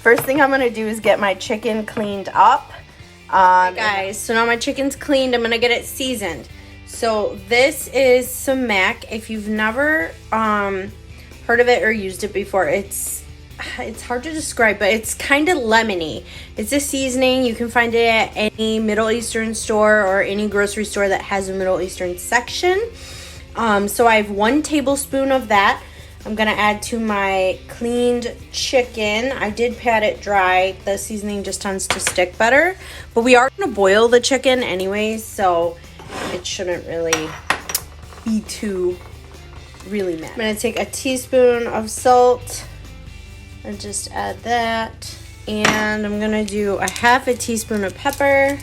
first thing I'm gonna do is get my chicken cleaned up. Guys, so now my chicken's cleaned. I'm gonna get it seasoned. So this is sumac. If you've never heard of it or used it before, it's hard to describe, but it's kind of lemony. It's a seasoning. You can find it at any Middle Eastern store or any grocery store that has a Middle Eastern section. So I have 1 tablespoon of that. I'm gonna add to my cleaned chicken. I did pat it dry. The seasoning just tends to stick better, but we are gonna boil the chicken anyways, so it shouldn't really be too really mad. I'm gonna take a teaspoon of salt and just add that, and I'm gonna do a 1/2 teaspoon of pepper.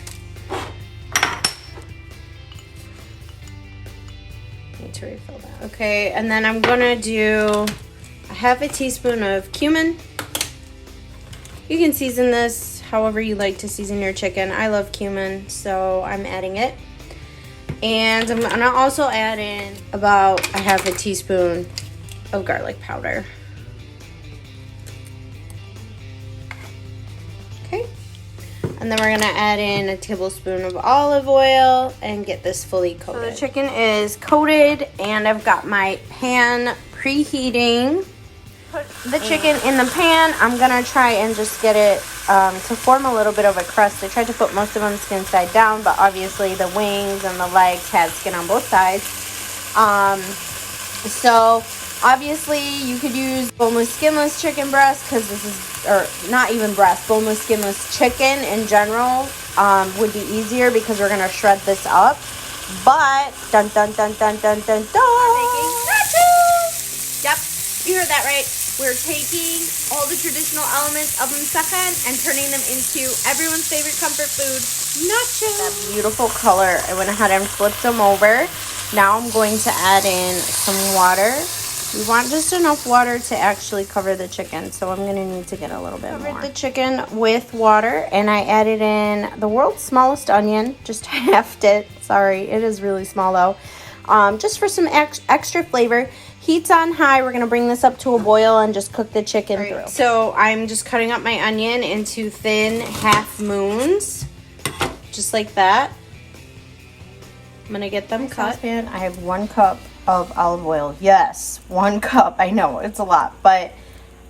Need to refill that. Okay, and then I'm gonna do a 1/2 teaspoon of cumin. You can season this however you like to season your chicken. I love cumin, so I'm adding it. And I'm gonna also add in about a 1/2 teaspoon of garlic powder. Okay, and then we're gonna add in a tablespoon of olive oil and get this fully coated. So the chicken is coated, and I've got my pan preheating. Put the chicken in the pan. I'm gonna try and just get it to form a little bit of a crust. I tried to put most of them skin side down, but obviously the wings and the legs had skin on both sides. So obviously you could use boneless, skinless chicken breast, because this is, or not even breast, boneless, skinless chicken in general would be easier because we're gonna shred this up. But dun dun dun dun dun dun dun. Making nachos. Yep, you heard that right. We're taking all the traditional elements of Msakhan and turning them into everyone's favorite comfort food, nachos. That beautiful color. I went ahead and flipped them over. Now I'm going to add in some water. We want just enough water to actually cover the chicken, so I'm going to need to get a little bit more. Covered the chicken with water, and I added in the world's smallest onion, just halved it. Sorry, it is really small though. Just for some extra flavor. Heat's on high. We're going to bring this up to a boil and just cook the chicken through. So I'm just cutting up my onion into thin half moons, just like that. I'm going to get them cut. I have 1 cup of olive oil. Yes, 1 cup. I know it's a lot, but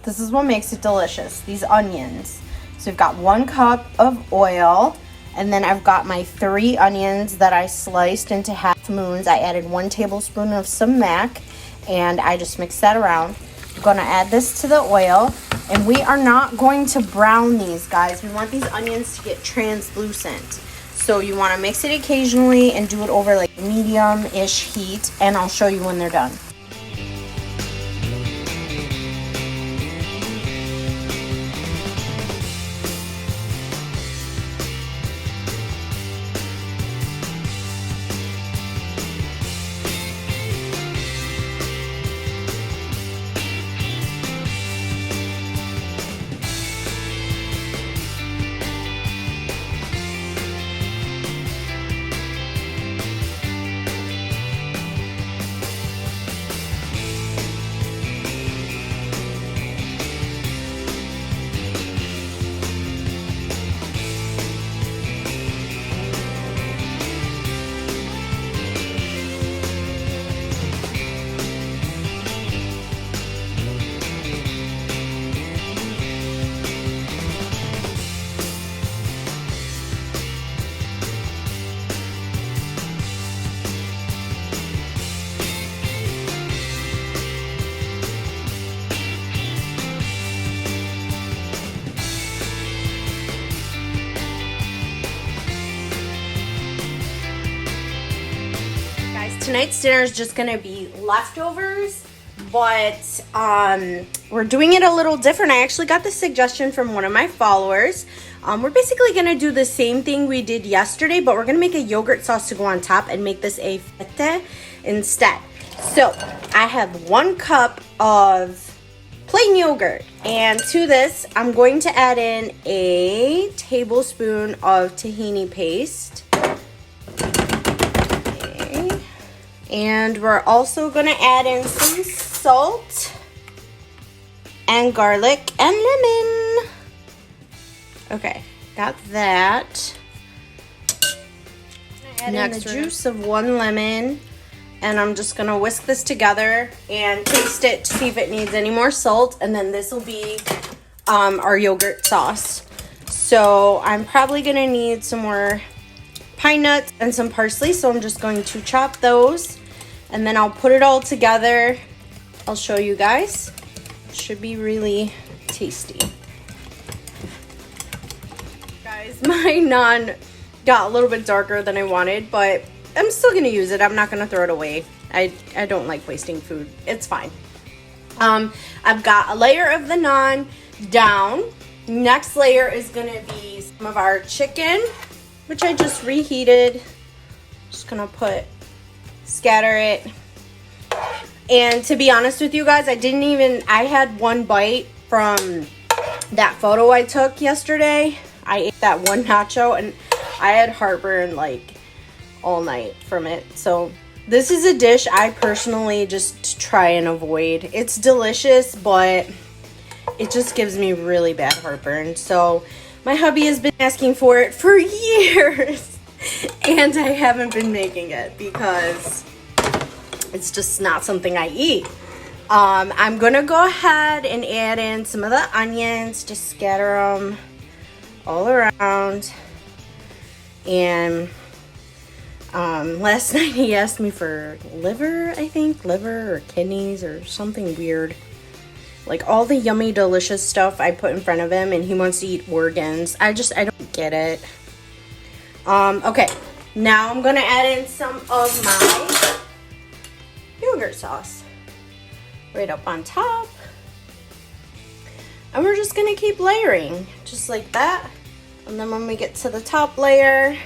this is what makes it delicious, these onions. So I've got 1 cup of oil, and then I've got my 3 onions that I sliced into half moons. I added 1 tablespoon of sumac, and I just mix that around. I'm gonna add this to the oil, and we are not going to brown these, guys. We want these onions to get translucent. So you wanna mix it occasionally and do it over like medium-ish heat, and I'll show you when they're done. Tonight's dinner is just gonna be leftovers, but we're doing it a little different. I actually got this suggestion from one of my followers. We're basically gonna do the same thing we did yesterday, but we're gonna make a yogurt sauce to go on top and make this a fatteh instead. So I have 1 cup of plain yogurt, and to this I'm going to add in a tablespoon of tahini paste. And we're also going to add in some salt and garlic and lemon. Okay, got that. Add in the juice of 1 lemon, and I'm just gonna whisk this together and taste it to see if it needs any more salt, and then this will be our yogurt sauce. So I'm probably gonna need some more pine nuts and some parsley, so I'm just going to chop those, and then I'll put it all together. I'll show you guys. It should be really tasty. Guys, my naan got a little bit darker than I wanted, but I'm still gonna use it. I'm not gonna throw it away. I don't like wasting food. It's fine. I've got a layer of the naan down. Next layer is gonna be some of our chicken, which I just reheated. Just gonna scatter it. And to be honest with you guys, I had 1 bite from that photo I took yesterday. I ate that 1 nacho and I had heartburn like all night from it. So this is a dish I personally just try and avoid. It's delicious, but it just gives me really bad heartburn. So my hubby has been asking for it for years and I haven't been making it because it's just not something I eat. I'm gonna go ahead and add in some of the onions, just scatter them all around. And last night he asked me for liver, I think, liver or kidneys or something weird. Like all the yummy, delicious stuff I put in front of him, and he wants to eat organs. I don't get it. Okay, now I'm gonna add in some of my yogurt sauce right up on top. And we're just gonna keep layering, just like that. And then when we get to the top layer,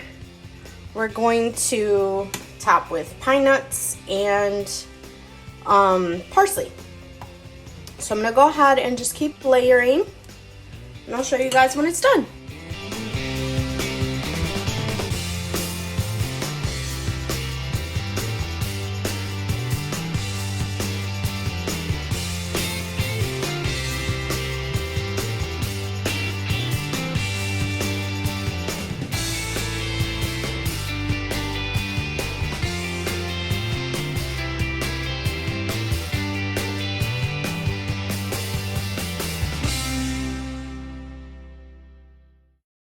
we're going to top with pine nuts and parsley. So I'm gonna go ahead and just keep layering, and I'll show you guys when it's done.